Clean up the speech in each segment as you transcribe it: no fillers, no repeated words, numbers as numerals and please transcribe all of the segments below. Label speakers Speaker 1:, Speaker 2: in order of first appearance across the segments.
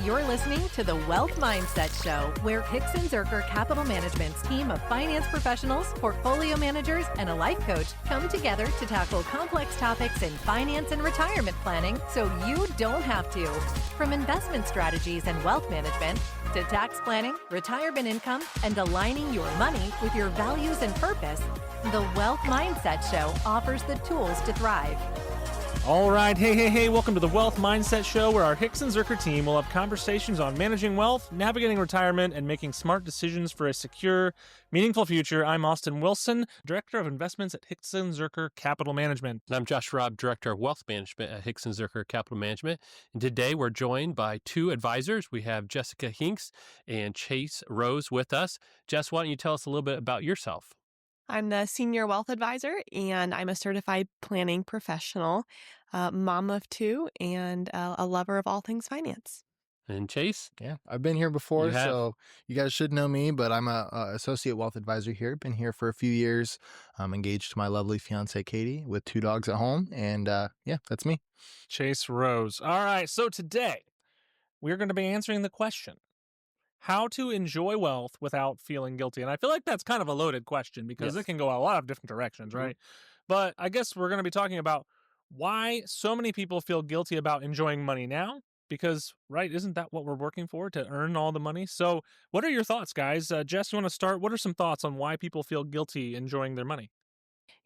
Speaker 1: You're listening to the Wealth Mindset Show, where Hixon Zuercher Capital Management's team of finance professionals, portfolio managers, and a life coach come together to tackle complex topics in finance and retirement planning so you don't have to. From investment strategies and wealth management to tax planning, retirement income, and aligning your money with your values and purpose, the Wealth Mindset Show offers the tools to thrive.
Speaker 2: All right. Hey. Welcome to the Wealth Mindset Show, where our Hixon Zuercher team will have conversations on managing wealth, navigating retirement, and making smart decisions for a secure, meaningful future. I'm Austin Wilson, Director of Investments at Hixon Zuercher Capital Management.
Speaker 3: And I'm Josh Robb, Director of Wealth Management at Hixon Zuercher Capital Management. And today we're joined by two advisors. We have Jessica Hinks and Chase Rose with us. Jess, why don't you tell us a little bit about yourself?
Speaker 4: I'm the Senior Wealth Advisor, and I'm a certified planning professional, mom of two, and a lover of all things finance.
Speaker 3: And Chase?
Speaker 5: Yeah, I've been here before, so you guys should know me, but I'm a associate wealth advisor here. Been here for a few years. I'm engaged to my lovely fiance, Katie, with two dogs at home, and yeah, that's me.
Speaker 2: Chase Rose. All right, so today we're going to be answering the question, how to enjoy wealth without feeling guilty. And I feel like that's kind of a loaded question because it can go a lot of different directions, right? But I guess we're going to be talking about why so many people feel guilty about enjoying money now. Because, right, isn't that what we're working for, to earn all the money? So what are your thoughts, guys? Jess, you want to start? What are some thoughts on why people feel guilty enjoying their money?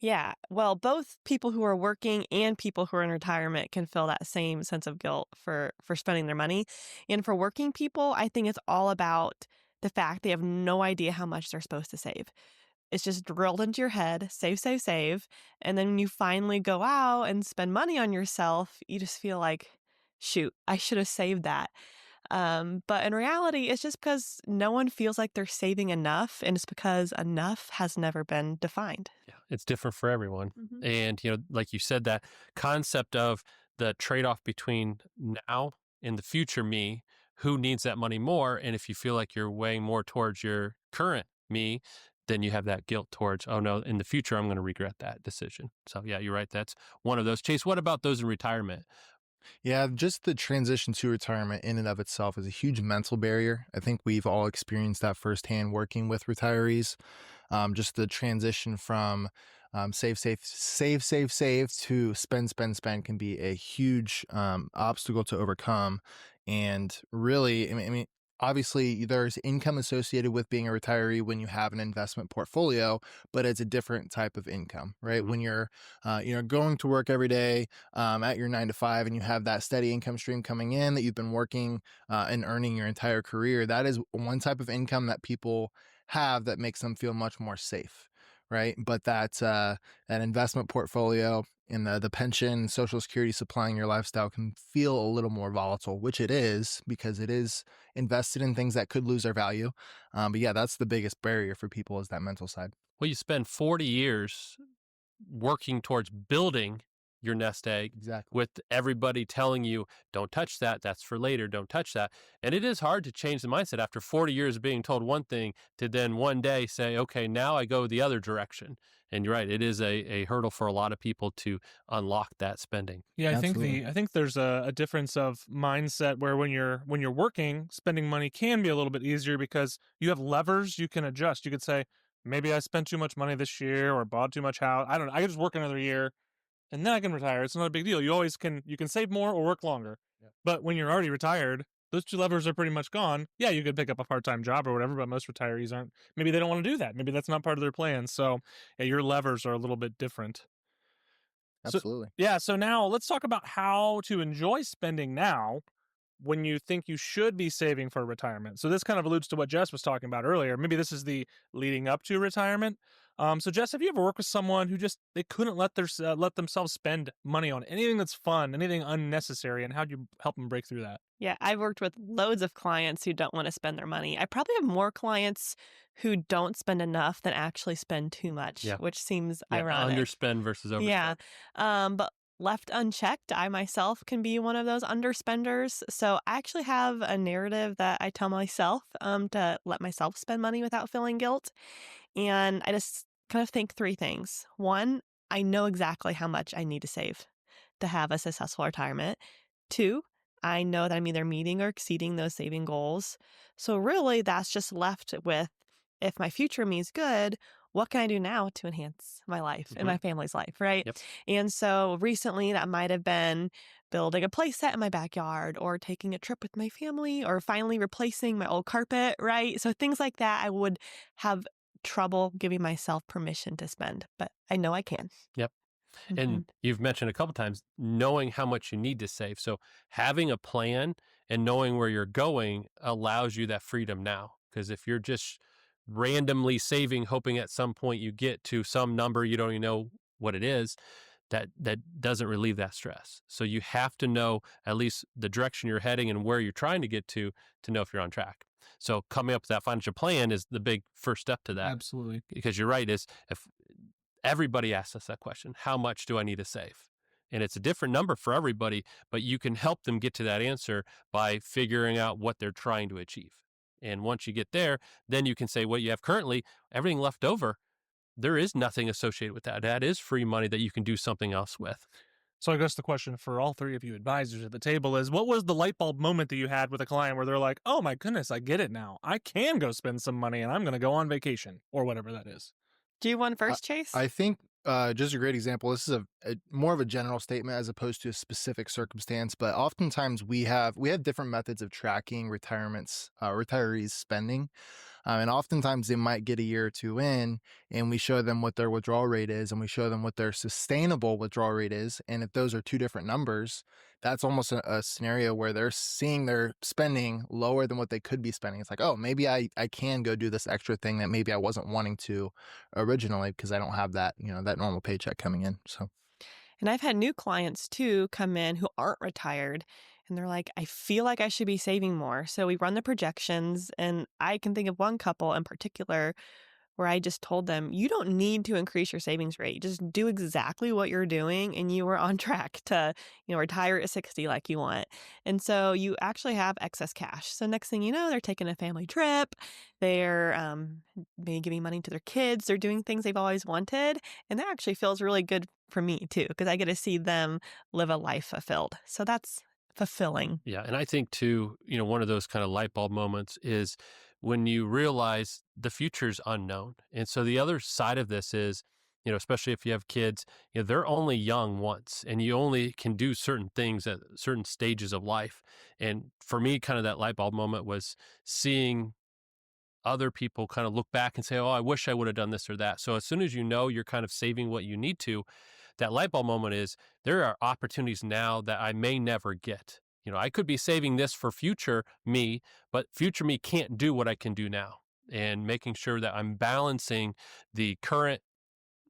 Speaker 4: Yeah, well, both people who are working and people who are in retirement can feel that same sense of guilt for spending their money. And for working people, I think it's all about the fact they have no idea how much they're supposed to save. It's just drilled into your head, save. And then when you finally go out and spend money on yourself, you just feel like, shoot, I should have saved that. But in reality, it's just because no one feels like they're saving enough, and it's because enough has never been defined.
Speaker 3: Yeah, it's different for everyone.
Speaker 4: Mm-hmm.
Speaker 3: And, like you said, that concept of the trade-off between now and the future me, who needs that money more? And if you feel like you're weighing more towards your current me, then you have that guilt towards, oh no, in the future, I'm going to regret that decision. So yeah, you're right. That's one of those. Chase, what about those in retirement?
Speaker 5: Yeah, just the transition to retirement in and of itself is a huge mental barrier. I think we've all experienced that firsthand working with retirees. Just the transition from save to spend can be a huge obstacle to overcome. And really, I mean, obviously, there's income associated with being a retiree when you have an investment portfolio, but it's a different type of income, right?
Speaker 3: Mm-hmm.
Speaker 5: When you're, going to work every day at your 9 to 5, and you have that steady income stream coming in that you've been working and earning your entire career. That is one type of income that people have that makes them feel much more safe, right? But that an investment portfolio and the pension, Social Security supplying your lifestyle can feel a little more volatile, which it is because it is invested in things that could lose their value. But yeah, that's the biggest barrier for people, is that mental side.
Speaker 3: Well, you spend 40 years working towards building your nest egg,
Speaker 5: Exactly.
Speaker 3: with everybody telling you, don't touch that, that's for later, don't touch that. And it is hard to change the mindset after 40 years of being told one thing to then one day say, okay, now I go the other direction. And you're right, it is a hurdle for a lot of people to unlock that spending.
Speaker 2: Yeah,
Speaker 5: Absolutely.
Speaker 2: I think there's a difference of mindset where when you're working, spending money can be a little bit easier because you have levers you can adjust. You could say, maybe I spent too much money this year or bought too much house. I don't know. I could just work another year and then I can retire. It's not a big deal. You can save more or work longer.
Speaker 5: Yeah.
Speaker 2: But when you're already retired, those two levers are pretty much gone. Yeah, you could pick up a part-time job or whatever, but most retirees aren't. Maybe they don't want to do that. Maybe that's not part of their plan. So yeah, your levers are a little bit different.
Speaker 5: Absolutely.
Speaker 2: So now let's talk about how to enjoy spending now when you think you should be saving for retirement. So this kind of alludes to what Jess was talking about earlier. Maybe this is the leading up to retirement. So Jess, have you ever worked with someone who just, they couldn't let themselves spend money on anything that's fun, anything unnecessary, and how'd you help them break through that?
Speaker 4: Yeah, I've worked with loads of clients who don't want to spend their money. I probably have more clients who don't spend enough than actually spend too much, which seems ironic.
Speaker 3: Underspend versus overspend.
Speaker 4: Yeah, but left unchecked, I myself can be one of those underspenders. So I actually have a narrative that I tell myself to let myself spend money without feeling guilt. And I just kind of think three things. One, I know exactly how much I need to save to have a successful retirement. Two, I know that I'm either meeting or exceeding those saving goals. So really, that's just left with, if my future me is good, what can I do now to enhance my life and my family's life, right?
Speaker 3: Yep.
Speaker 4: And so recently that might have been building a play set in my backyard or taking a trip with my family or finally replacing my old carpet, right? So things like that, I would have trouble giving myself permission to spend, but I know I can.
Speaker 3: Yep.
Speaker 4: Mhm.
Speaker 3: And you've mentioned a couple times knowing how much you need to save. So having a plan and knowing where you're going allows you that freedom now. Because if you're just randomly saving, hoping at some point you get to some number you don't even know what it is, that doesn't relieve that stress. So you have to know at least the direction you're heading and where you're trying to get to know if you're on track. So coming up with that financial plan is the big first step to that.
Speaker 2: Absolutely.
Speaker 3: Because you're right, is if everybody asks us that question, how much do I need to save? And it's a different number for everybody, but you can help them get to that answer by figuring out what they're trying to achieve. And once you get there, then you can say what you have currently, everything left over, there is nothing associated with that. That is free money that you can do something else with.
Speaker 2: So I guess the question for all three of you advisors at the table is, what was the light bulb moment that you had with a client where they're like, oh my goodness, I get it now. I can go spend some money and I'm going to go on vacation or whatever that is.
Speaker 4: Do you want first, Chase?
Speaker 5: I think just a great example. This is a more of a general statement as opposed to a specific circumstance. But oftentimes we have different methods of tracking retirees' spending, and oftentimes they might get a year or two in, and we show them what their withdrawal rate is, and we show them what their sustainable withdrawal rate is. And if those are two different numbers, that's almost a scenario where they're seeing their spending lower than what they could be spending. It's like, oh, maybe I can go do this extra thing that maybe I wasn't wanting to originally because I don't have that, that normal paycheck coming in. So,
Speaker 4: and I've had new clients too come in who aren't retired and they're like, I feel like I should be saving more. So we run the projections, and I can think of one couple in particular where I just told them, you don't need to increase your savings rate. Just do exactly what you're doing and you are on track to, retire at 60 like you want. And so you actually have excess cash. So next thing you know, they're taking a family trip. They're maybe giving money to their kids. They're doing things they've always wanted. And that actually feels really good for me too, because I get to see them live a life fulfilled. So that's fulfilling.
Speaker 3: Yeah. And I think too, one of those kind of light bulb moments is when you realize the future's unknown. And so the other side of this is, especially if you have kids, they're only young once, and you only can do certain things at certain stages of life. And for me, kind of that light bulb moment was seeing other people kind of look back and say, oh, I wish I would have done this or that. So as soon as you're kind of saving what you need to, that light bulb moment is there are opportunities now that I may never get. I could be saving this for future me, but future me can't do what I can do now. And making sure that I'm balancing the current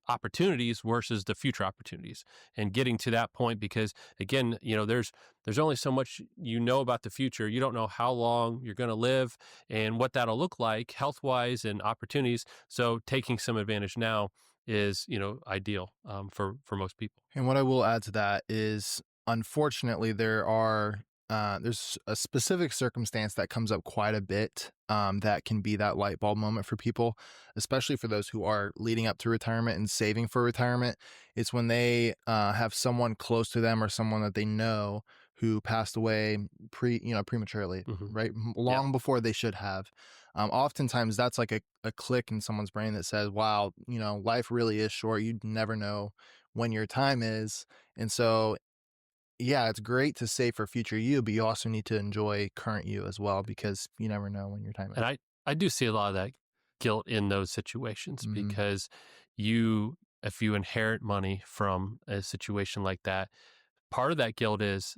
Speaker 3: opportunities versus the future opportunities and getting to that point, because again, there's only so much about the future. You don't know how long you're going to live and what that'll look like health-wise and opportunities. So taking some advantage now is, ideal for most people.
Speaker 5: And what I will add to that is, unfortunately, there's a specific circumstance that comes up quite a bit that can be that light bulb moment for people, especially for those who are leading up to retirement and saving for retirement. It's when they have someone close to them or someone that they know who passed away prematurely, right? Long before they should have. Oftentimes that's like a click in someone's brain that says, wow, life really is short. You never know when your time is. And so, yeah, it's great to save for future you, but you also need to enjoy current you as well, because you never know when your time is.
Speaker 3: And I do see a lot of that guilt in those situations, because if you inherit money from a situation like that, part of that guilt is,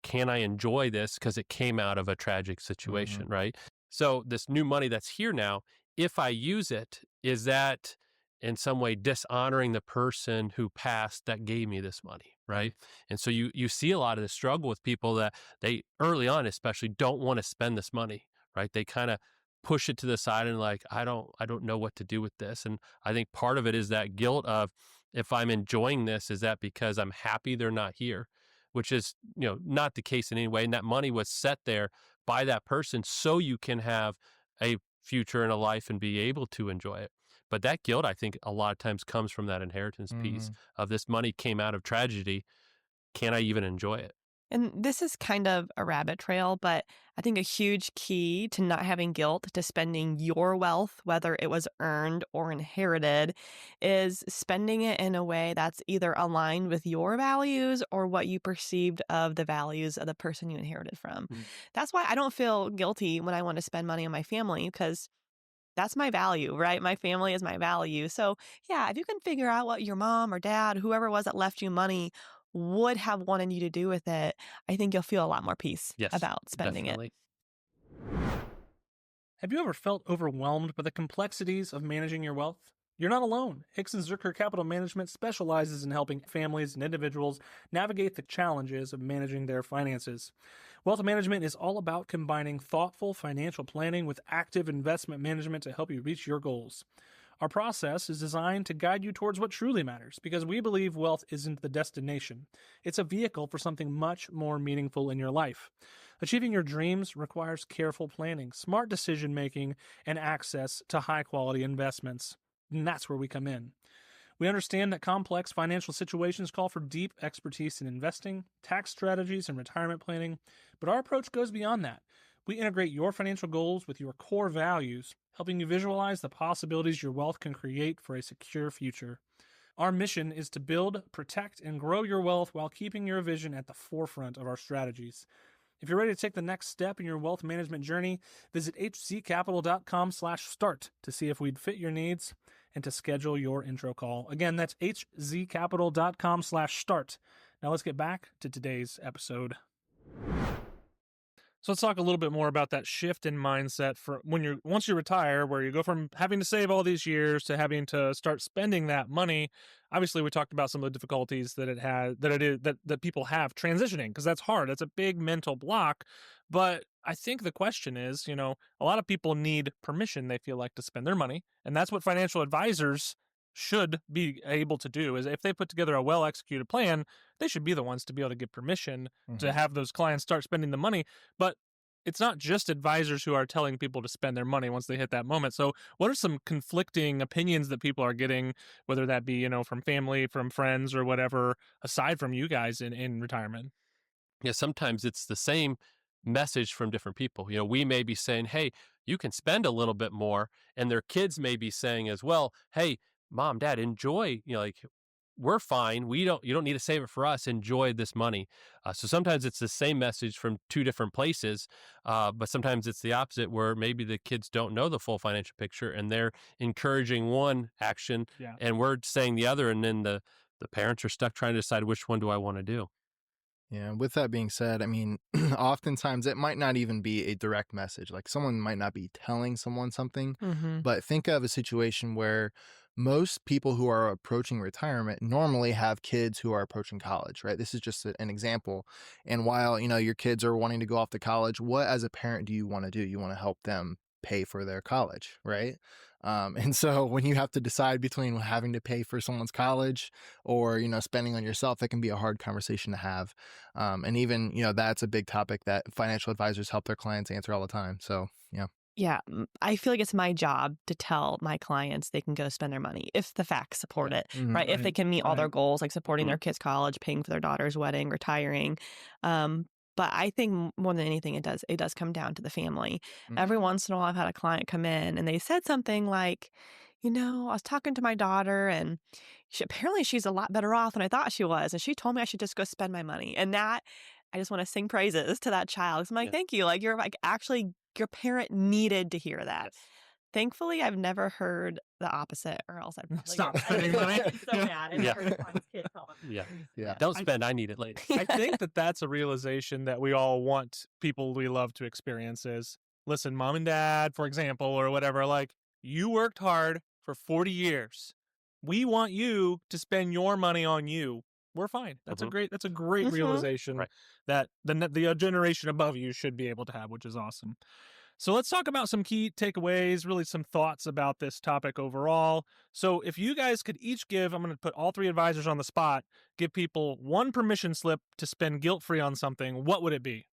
Speaker 3: can I enjoy this because it came out of a tragic situation, right? So this new money that's here now, if I use it, is that in some way dishonoring the person who passed that gave me this money, right? And so you see a lot of the struggle with people that they early on especially don't want to spend this money, right? They kind of push it to the side and like, I don't know what to do with this. And I think part of it is that guilt of, if I'm enjoying this, is that because I'm happy they're not here, which is, not the case in any way. And that money was set there by that person so you can have a future and a life and be able to enjoy it. But that guilt, I think, a lot of times comes from that inheritance piece of, this money came out of tragedy. Can I even enjoy it?
Speaker 4: And this is kind of a rabbit trail, but I think a huge key to not having guilt to spending your wealth, whether it was earned or inherited, is spending it in a way that's either aligned with your values or what you perceived of the values of the person you inherited from.
Speaker 3: Mm.
Speaker 4: That's why I don't feel guilty when I want to spend money on my family because that's my value, right? My family is my value. So, yeah, if you can figure out what your mom or dad, whoever it was that left you money, would have wanted you to do with it, I think you'll feel a lot more peace
Speaker 3: Yes,
Speaker 4: about spending it.
Speaker 3: definitely.
Speaker 2: Have you ever felt overwhelmed by the complexities of managing your wealth? You're not alone. Hixon Zuercher Capital Management specializes in helping families and individuals navigate the challenges of managing their finances. Wealth management is all about combining thoughtful financial planning with active investment management to help you reach your goals. Our process is designed to guide you towards what truly matters because we believe wealth isn't the destination. It's a vehicle for something much more meaningful in your life. Achieving your dreams requires careful planning, smart decision making, and access to high quality investments. And that's where we come in. We understand that complex financial situations call for deep expertise in investing, tax strategies, and retirement planning, but our approach goes beyond that. We integrate your financial goals with your core values, helping you visualize the possibilities your wealth can create for a secure future. Our mission is to build, protect, and grow your wealth while keeping your vision at the forefront of our strategies. If you're ready to take the next step in your wealth management journey, visit hzcapital.com/start to see if we'd fit your needs and to schedule your intro call. Again, that's hzcapital.com/start. Now let's get back to today's episode. So let's talk a little bit more about that shift in mindset for once you retire, where you go from having to save all these years to having to start spending that money. Obviously, we talked about some of the difficulties that people have transitioning, because that's hard. That's a big mental block. But I think the question is, a lot of people need permission, they feel like, to spend their money, and that's what financial advisors should be able to do. Is if they put together a well-executed plan, they should be the ones to be able to get permission to have those clients start spending the money. But it's not just advisors who are telling people to spend their money once they hit that moment. So what are some conflicting opinions that people are getting, whether that be, from family, from friends, or whatever, aside from you guys in retirement?
Speaker 3: Yeah, sometimes it's the same message from different people. We may be saying, hey, you can spend a little bit more, and their kids may be saying as well, hey, mom, dad, enjoy, we're fine. You don't need to save it for us. Enjoy this money. So sometimes it's the same message from two different places, but sometimes it's the opposite, where maybe the kids don't know the full financial picture and they're encouraging one action, and we're saying the other, and then the parents are stuck trying to decide which one do I want to do.
Speaker 5: Yeah, with that being said, I mean, oftentimes it might not even be a direct message. Like someone might not be telling someone something, but think of a situation where most people who are approaching retirement normally have kids who are approaching college, right? This is just an example. And while, your kids are wanting to go off to college, what as a parent do you want to do? You want to help them pay for their college, right? And so when you have to decide between having to pay for someone's college or, spending on yourself, that can be a hard conversation to have. And even, that's a big topic that financial advisors help their clients answer all the time. So, yeah.
Speaker 4: Yeah, I feel like it's my job to tell my clients they can go spend their money if the facts support it, right? If they can meet all their goals, like supporting their kids' college, paying for their daughter's wedding, retiring. But I think more than anything, it does come down to the family. Every once in a while, I've had a client come in and they said something like, I was talking to my daughter and apparently she's a lot better off than I thought she was. And she told me I should just go spend my money. And that, I just want to sing praises to that child. 'Cause I'm like, thank you. Like, you're like, actually, your parent needed to hear that. Thankfully, I've never heard the opposite, or else I'd probably
Speaker 2: Stop spending money.
Speaker 4: so mad. And heard my kid tell them.
Speaker 3: Yeah. Don't spend. I need it later.
Speaker 2: I think that's a realization that we all want people we love to experience is, listen, mom and dad, for example, or whatever, like, you worked hard for 40 years. We want you to spend your money on you. We're fine. That's a great realization that the generation above you should be able to have, which is awesome. So let's talk about some key takeaways, really some thoughts about this topic overall. So if you guys could each give, I'm going to put all three advisors on the spot, give people one permission slip to spend guilt-free on something, what would it be?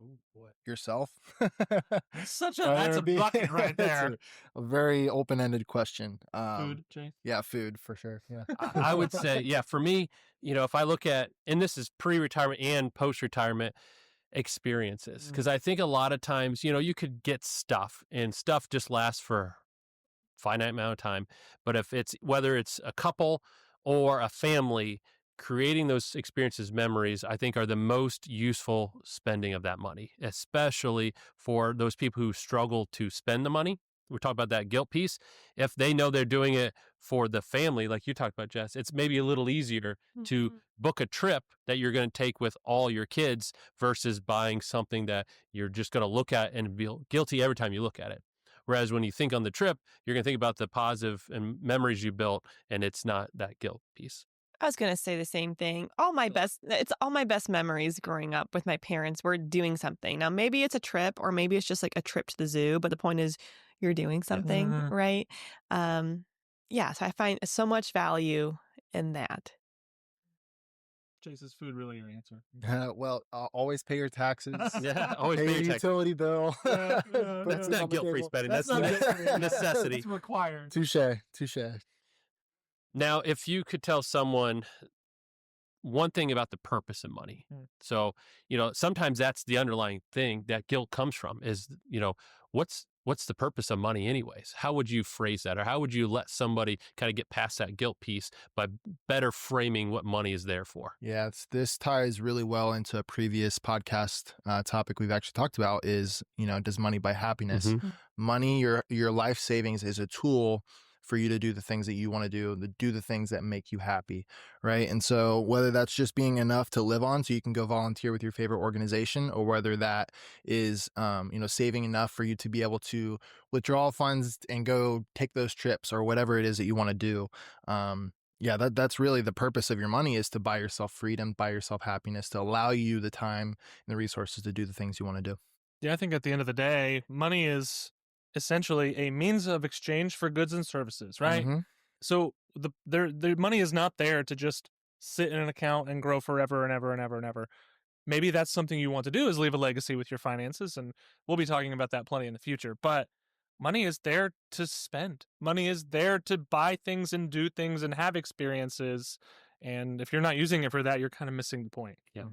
Speaker 3: Ooh, boy.
Speaker 5: Yourself?
Speaker 2: That's
Speaker 5: Whether
Speaker 2: a
Speaker 5: it be-
Speaker 2: bucket right
Speaker 5: That's
Speaker 2: there.
Speaker 5: a very open-ended question.
Speaker 2: Food, Jay.
Speaker 5: Yeah, food for sure. Yeah.
Speaker 3: I would say, yeah, for me, if I look at, and this is pre-retirement and post-retirement experiences, because I think a lot of times, you could get stuff and stuff just lasts for finite amount of time. But whether it's a couple or a family, creating those experiences, memories, I think are the most useful spending of that money, especially for those people who struggle to spend the money. We're talking about that guilt piece. If they know they're doing it for the family, like you talked about, Jess, it's maybe a little easier to book a trip that you're going to take with all your kids versus buying something that you're just going to look at and feel guilty every time you look at it. Whereas when you think on the trip, you're going to think about the positive and memories you built, and it's not that guilt piece.
Speaker 4: I was going to say the same thing. It's all my best memories growing up with my parents were doing something. Now, maybe it's a trip or maybe it's just like a trip to the zoo, but the point is you're doing something, right? So I find so much value in that.
Speaker 2: Chase, is food really your answer?
Speaker 5: Well, always pay your taxes.
Speaker 3: Yeah, always
Speaker 5: pay
Speaker 3: pay
Speaker 5: your
Speaker 3: your taxes.
Speaker 5: utility bill.
Speaker 3: That's not guilt-free spending. That's necessity.
Speaker 2: It's required.
Speaker 5: Touche.
Speaker 3: Now, if you could tell someone one thing about the purpose of money. So, sometimes that's the underlying thing that guilt comes from is, what's the purpose of money anyways? How would you phrase that? Or how would you let somebody kind of get past that guilt piece by better framing what money is there for?
Speaker 5: Yeah, this ties really well into a previous podcast topic we've actually talked about is, does money buy happiness? Money, your life savings is a tool for you to do the things that you want to do the things that make you happy, right? And so whether that's just being enough to live on so you can go volunteer with your favorite organization, or whether that is, saving enough for you to be able to withdraw funds and go take those trips or whatever it is that you want to do. That's really the purpose of your money, is to buy yourself freedom, buy yourself happiness, to allow you the time and the resources to do the things you want to do.
Speaker 2: Yeah, I think at the end of the day, money is essentially a means of exchange for goods and services, right? So the money is not there to just sit in an account and grow forever and ever and ever and ever. Maybe that's something you want to do, is leave a legacy with your finances, and we'll be talking about that plenty in the future. But money is there to spend. Money is there to buy things and do things and have experiences. And if you're not using it for that, you're kind of missing the point.
Speaker 3: Yeah.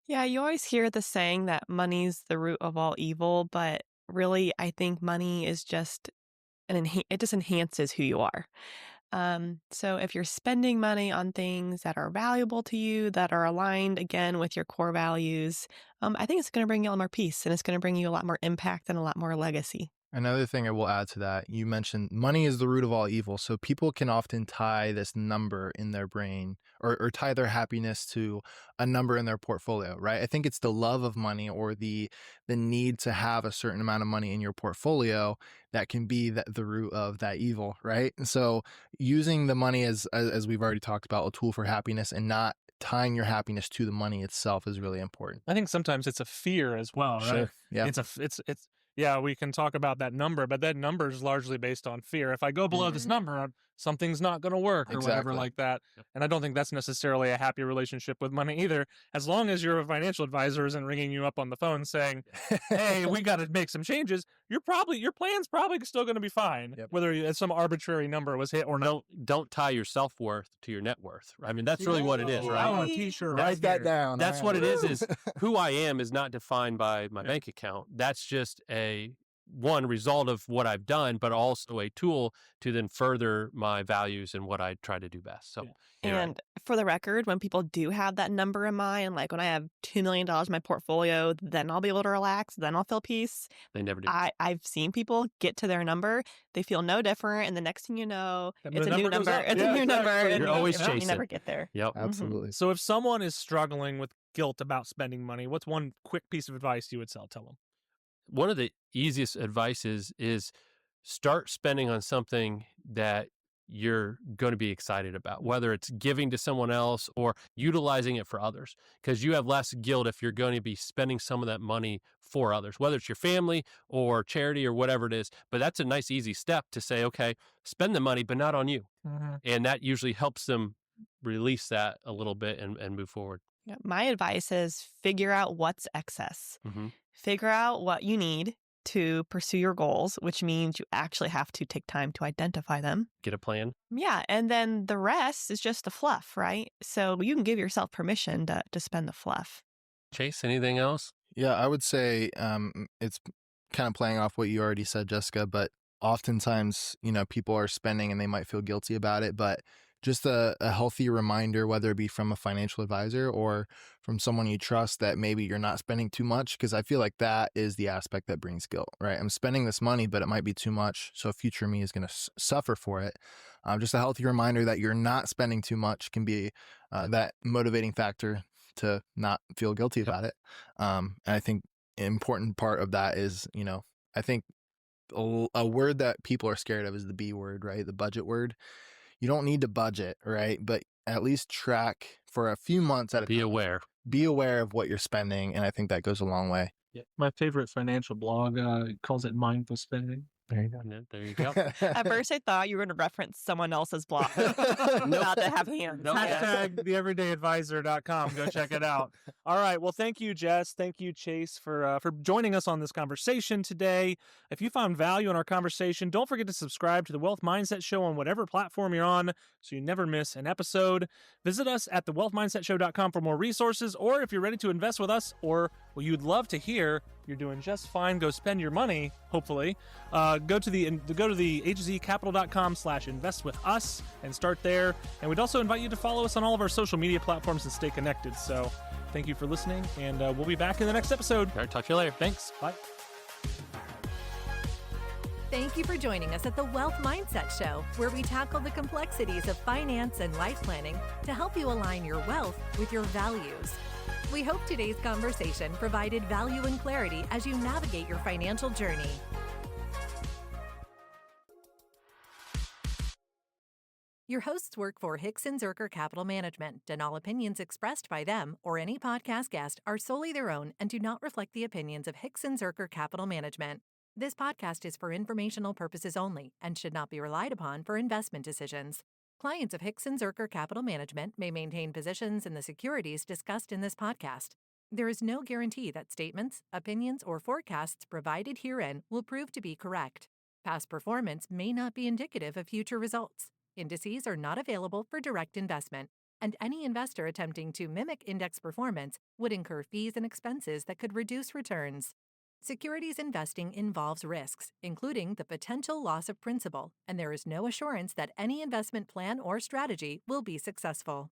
Speaker 4: Yeah, you always hear the saying that money's the root of all evil, but really, I think money is just it just enhances who you are. So if you're spending money on things that are valuable to you, that are aligned again with your core values, I think it's going to bring you a lot more peace, and it's going to bring you a lot more impact and a lot more legacy.
Speaker 5: Another thing I will add to that, you mentioned money is the root of all evil. So people can often tie this number in their brain or tie their happiness to a number in their portfolio, right? I think it's the love of money or the need to have a certain amount of money in your portfolio that can be the root of that evil, right? And so using the money as we've already talked about, a tool for happiness, and not tying your happiness to the money itself is really important.
Speaker 2: I think sometimes it's a fear as well, right?
Speaker 5: Sure. Yeah.
Speaker 2: Yeah, we can talk about that number, but that number is largely based on fear. If I go below this number, something's not going to work or whatever like that.
Speaker 3: Yep.
Speaker 2: And I don't think that's necessarily a happy relationship with money either. As long as your financial advisor isn't ringing you up on the phone saying, hey, we got to make some changes, your plan's probably still going to be fine, whether some arbitrary number was hit or not.
Speaker 3: Don't tie your self-worth to your net worth. I mean, that's really what it is, right?
Speaker 2: I want a t-shirt.
Speaker 5: Write that down.
Speaker 3: That's what it is who I am is not defined by my bank account. That's just a result of what I've done, but also a tool to then further my values and what I try to do best. So,
Speaker 4: And for the record, when people do have that number in mind, like when I have $2 million in my portfolio, then I'll be able to relax, then I'll feel peace.
Speaker 3: They never do.
Speaker 4: I've seen people get to their number, they feel no different, and the next thing you know, it's a new number. It's a new number. And
Speaker 3: You're always
Speaker 4: you
Speaker 3: chasing.
Speaker 4: never get there.
Speaker 3: Yep.
Speaker 5: Absolutely.
Speaker 2: So if someone is struggling with guilt about spending money, what's one quick piece of advice you would tell them?
Speaker 3: One of the easiest advices is start spending on something that you're going to be excited about, whether it's giving to someone else or utilizing it for others, because you have less guilt if you're going to be spending some of that money for others, whether it's your family or charity or whatever it is. But that's a nice, easy step to say, okay, spend the money, but not on you. And that usually helps them release that a little bit and move forward.
Speaker 4: Yeah, my advice is figure out what's excess. Figure out what you need to pursue your goals, which means you actually have to take time to identify them.
Speaker 3: Get a plan.
Speaker 4: Yeah. And then the rest is just the fluff, right? So you can give yourself permission to spend the fluff.
Speaker 3: Chase, anything else?
Speaker 5: Yeah, I would say it's kind of playing off what you already said, Jessica, but oftentimes, people are spending and they might feel guilty about it, but just a healthy reminder, whether it be from a financial advisor or from someone you trust, that maybe you're not spending too much, because I feel like that is the aspect that brings guilt, right? I'm spending this money, but it might be too much, so future me is going to suffer for it. Just a healthy reminder that you're not spending too much can be that motivating factor to not feel guilty about it. And I think an important part of that is, I think a word that people are scared of is the B word, right? The budget word. You don't need to budget, right? But at least track for a few months at a time.
Speaker 3: Be aware.
Speaker 5: Be aware of what you're spending. And I think that goes a long way.
Speaker 2: Yeah. My favorite financial blog calls it mindful spending.
Speaker 3: There you go. There you go.
Speaker 4: At first, I thought you were going to reference someone else's blog. Not to have hands.
Speaker 3: No,
Speaker 2: Hashtag theeverydayadvisor.com. Go check it out. All right. Well, thank you, Jess. Thank you, Chase, for joining us on this conversation today. If you found value in our conversation, don't forget to subscribe to the Wealth Mindset Show on whatever platform you're on so you never miss an episode. Visit us at thewealthmindsetshow.com for more resources, or if you're ready to invest with us, or what you'd love to hear, you're doing just fine, go spend your money, hopefully. Go to the hzcapital.com/invest with us and start there. And we'd also invite you to follow us on all of our social media platforms and stay connected. So thank you for listening, and we'll be back in the next episode.
Speaker 3: All right, talk to you later.
Speaker 2: Thanks. Bye.
Speaker 1: Thank you for joining us at the Wealth Mindset Show, where we tackle the complexities of finance and life planning to help you align your wealth with your values. We hope today's conversation provided value and clarity as you navigate your financial journey. Your hosts work for Hixon Zuercher Capital Management, and all opinions expressed by them or any podcast guest are solely their own and do not reflect the opinions of Hixon Zuercher Capital Management. This podcast is for informational purposes only and should not be relied upon for investment decisions. Clients of Hixon Zuercher Capital Management may maintain positions in the securities discussed in this podcast. There is no guarantee that statements, opinions, or forecasts provided herein will prove to be correct. Past performance may not be indicative of future results. Indices are not available for direct investment, and any investor attempting to mimic index performance would incur fees and expenses that could reduce returns. Securities investing involves risks, including the potential loss of principal, and there is no assurance that any investment plan or strategy will be successful.